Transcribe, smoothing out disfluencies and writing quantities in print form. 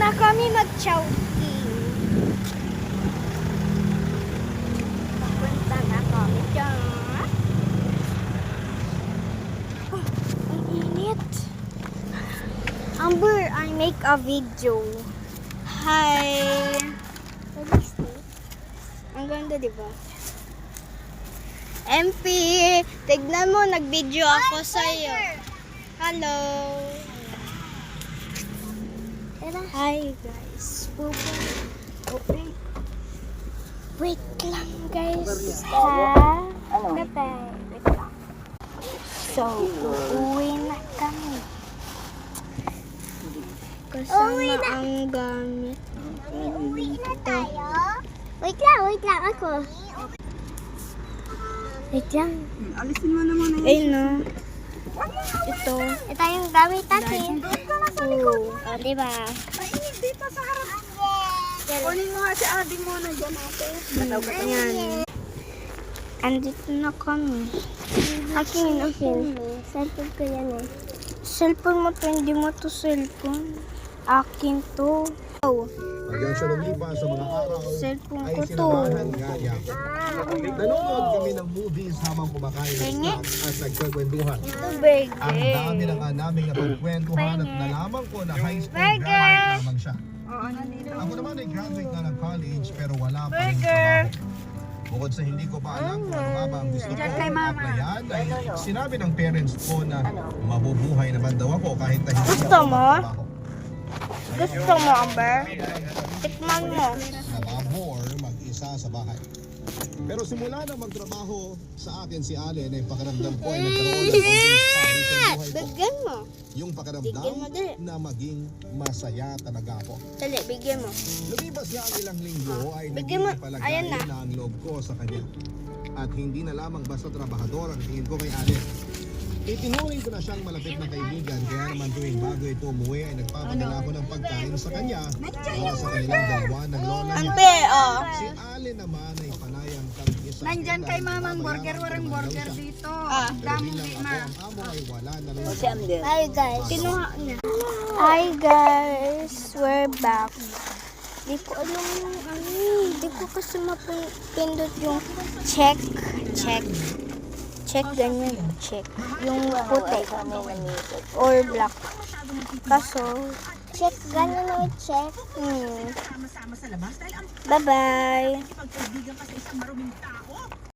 na kami mag-chowking. Papunta na kami dyan. Oh, ang init. Amber, I make a video. Hi. What is this? Ang ganda, diba? MP, tignan mo, nag-video ako sa'yo. Hello. Hi guys. Open. Wait lang guys. Ha? Bye-bye. Wait lang. So, uuwi na kami. Kasama ang gamit. Uuwi na tayo? Wait lang ako. Wait lang. Alisin mo naman na Ayun no. Ito. Ito yung gamit natin. O, diba? mainit dito sa harap. Kunin mo nga si Ading muna dyan ate. Yan. Andito na kami. Akin. Cellphone ko yan eh. Cellphone mo to, hindi mo to cellphone. Akin to. Oh, Hanggang sa lumipas sa mga araw, cellphone ay ko to. sinamahan nga niya ako. Nanonood kami ng movies habang kumakain ng Penge? snacks at nagkwekwentuhan. Tubig. Ang dami na nga namin napagkwentuhan at nalaman ko na high school graduate lamang siya. Ako naman ay graduate na ng college pero wala pa rin trabaho. Bukod sa hindi ko pa alam kung ano nga ba ang gusto ko applyan, ay sinabi ng parents ko na mabubuhay naman daw ako kahit na hindi Gusto ako mo? magtrabaho. Gusto mo, Amber? Tikman mo. Nababore mag-isa sa bahay. Pero simula na magtrabaho sa akin si Allen ay pakiramdam ko ay nagkaroon ng konting pari sa buhay ko. Bigyan mo. Yung pakiramdam Bigyan mo din. na maging masaya talaga ako. Dali, bigyan mo. Lumipas nga ang ilang linggo ay Bigyan mo. naging Ayan palagayin na. na ang loob ko sa kanya. At hindi na lamang basta trabahador ang tingin ko kay Allen. Itinuring ko na siyang malapit na kaibigan kaya naman tuwing bago ito umuwi ay nagpapadala ako ng pagkain sa kanya para sa kanilang dalawa ng lola niya. Ambe, oh. Si Allen naman ay panayang kami-isa. Nandyan kay mamang burger, walang burger dito. Damo di ma. Ang amo ay wala na rin. Hi guys. Kinuha niya. Hi guys. We're back. Di ko alam yung ano. Di ko kasi mapindot yung check. Check ganyan. Check. Yung puti. Or black. Kaso, Check, gano'n o check. Sama-sama sa labas dahil ang bye-bye. pagkaibigan ka sa isang maruming tao.